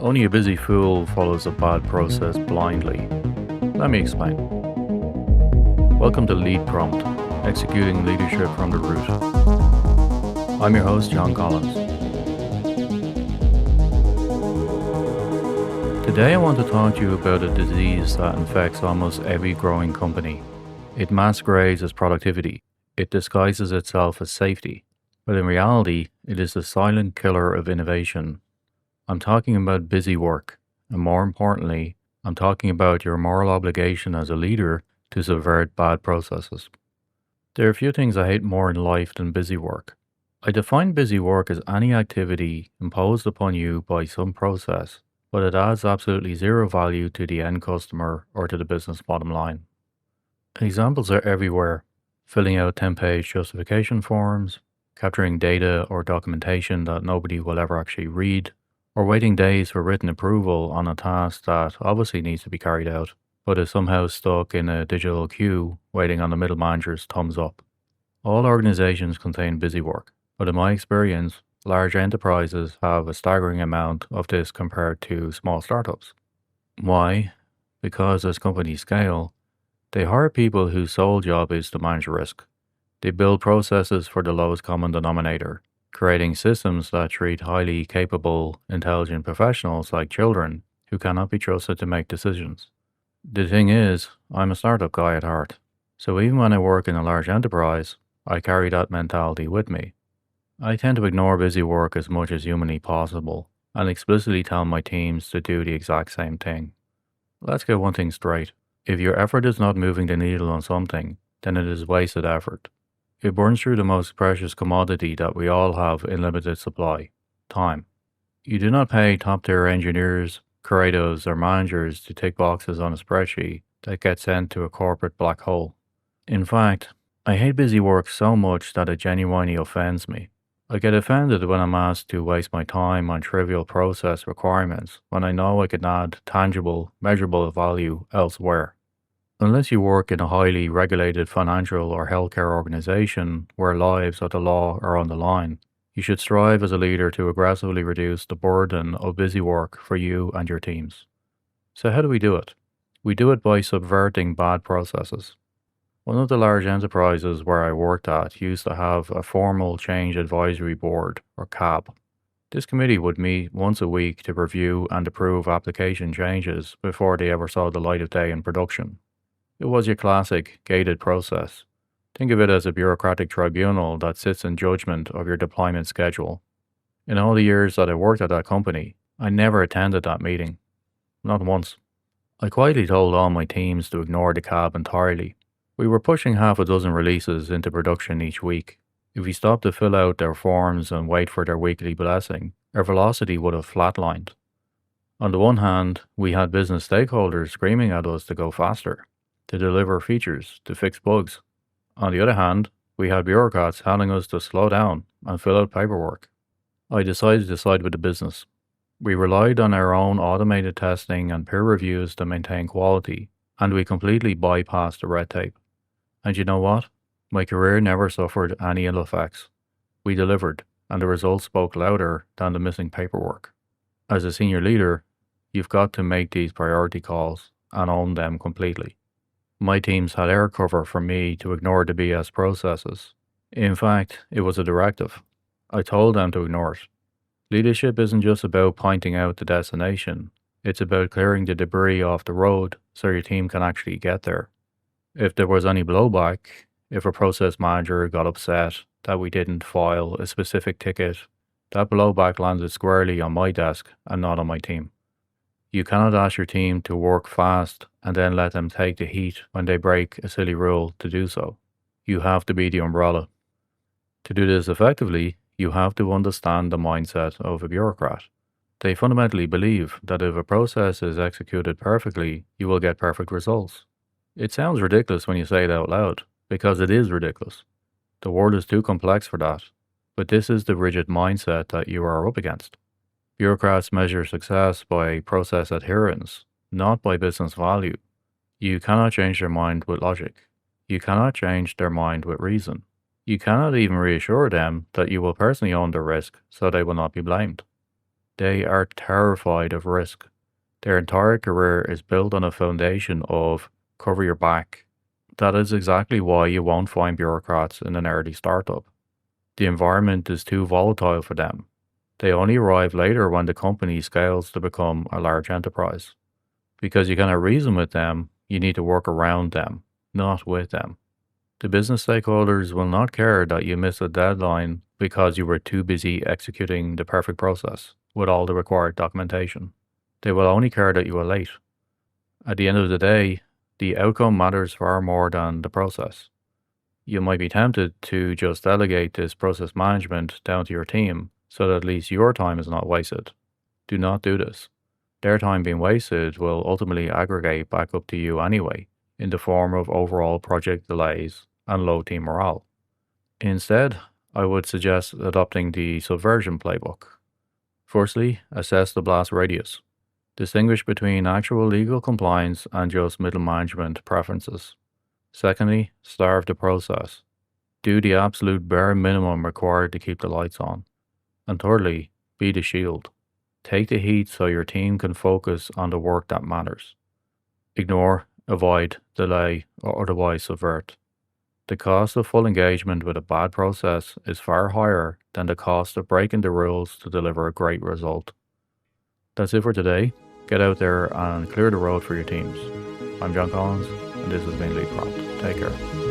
Only a busy fool follows a bad process blindly. Let me explain. Welcome to Lead Prompt, executing leadership from the root. I'm your host, John Collins. Today I want to talk to you about a disease that infects almost every growing company. It masquerades as productivity. It disguises itself as safety. But in reality, it is the silent killer of innovation. I'm talking about busy work, and more importantly, I'm talking about your moral obligation as a leader to subvert bad processes. There are few things I hate more in life than busy work. I define busy work as any activity imposed upon you by some process, but it adds absolutely zero value to the end customer or to the business bottom line. Examples are everywhere: filling out 10-page justification forms, capturing data or documentation that nobody will ever actually read, or waiting days for written approval on a task that obviously needs to be carried out, but is somehow stuck in a digital queue waiting on the middle manager's thumbs up. All organizations contain busy work, but in my experience, large enterprises have a staggering amount of this compared to small startups. Why? Because as companies scale, they hire people whose sole job is to manage risk. They build processes for the lowest common denominator, creating systems that treat highly capable, intelligent professionals like children who cannot be trusted to make decisions. The thing is, I'm a startup guy at heart, so even when I work in a large enterprise, I carry that mentality with me. I tend to ignore busy work as much as humanly possible and explicitly tell my teams to do the exact same thing. Let's get one thing straight. If your effort is not moving the needle on something, then it is wasted effort. It burns through the most precious commodity that we all have in limited supply: time. You do not pay top-tier engineers, creatives, or managers to tick boxes on a spreadsheet that gets sent to a corporate black hole. In fact, I hate busy work so much that it genuinely offends me. I get offended when I'm asked to waste my time on trivial process requirements when I know I can add tangible, measurable value elsewhere. Unless you work in a highly regulated financial or healthcare organization where lives or the law are on the line, you should strive as a leader to aggressively reduce the burden of busy work for you and your teams. So how do we do it? We do it by subverting bad processes. One of the large enterprises where I worked at used to have a formal change advisory board, or CAB. This committee would meet once a week to review and approve application changes before they ever saw the light of day in production. It was your classic, gated process. Think of it as a bureaucratic tribunal that sits in judgment of your deployment schedule. In all the years that I worked at that company, I never attended that meeting. Not once. I quietly told all my teams to ignore the CAB entirely. We were pushing half a dozen releases into production each week. If we stopped to fill out their forms and wait for their weekly blessing, our velocity would have flatlined. On the one hand, we had business stakeholders screaming at us to go faster, to deliver features, to fix bugs. On the other hand, we had bureaucrats telling us to slow down and fill out paperwork. I decided to side with the business. We relied on our own automated testing and peer reviews to maintain quality, and we completely bypassed the red tape. And you know what? My career never suffered any ill effects. We delivered, and the results spoke louder than the missing paperwork. As a senior leader, you've got to make these priority calls and own them completely. My teams had air cover for me to ignore the BS processes. In fact, it was a directive. I told them to ignore it. Leadership isn't just about pointing out the destination. It's about clearing the debris off the road so your team can actually get there. If there was any blowback, if a process manager got upset that we didn't file a specific ticket, that blowback landed squarely on my desk and not on my team. You cannot ask your team to work fast and then let them take the heat when they break a silly rule to do so. You have to be the umbrella. To do this effectively, you have to understand the mindset of a bureaucrat. They fundamentally believe that if a process is executed perfectly, you will get perfect results. It sounds ridiculous when you say it out loud, because it is ridiculous. The world is too complex for that, but this is the rigid mindset that you are up against. Bureaucrats measure success by process adherence, not by business value. You cannot change their mind with logic. You cannot change their mind with reason. You cannot even reassure them that you will personally own the risk so they will not be blamed. They are terrified of risk. Their entire career is built on a foundation of cover your back. That is exactly why you won't find bureaucrats in an early startup. The environment is too volatile for them. They only arrive later when the company scales to become a large enterprise. Because you cannot reason with them, you need to work around them, not with them. The business stakeholders will not care that you missed a deadline because you were too busy executing the perfect process with all the required documentation. They will only care that you were late. At the end of the day, the outcome matters far more than the process. You might be tempted to just delegate this process management down to your team so that at least your time is not wasted. Do not do this. Their time being wasted will ultimately aggregate back up to you anyway, in the form of overall project delays and low team morale. Instead, I would suggest adopting the Subversion Playbook. Firstly, assess the blast radius. Distinguish between actual legal compliance and just middle management preferences. Secondly, starve the process. Do the absolute bare minimum required to keep the lights on. And thirdly, be the shield. Take the heat so your team can focus on the work that matters. Ignore, avoid, delay, or otherwise subvert. The cost of full engagement with a bad process is far higher than the cost of breaking the rules to deliver a great result. That's it for today. Get out there and clear the road for your teams. I'm John Collins, and this has been Leadcraft. Take care.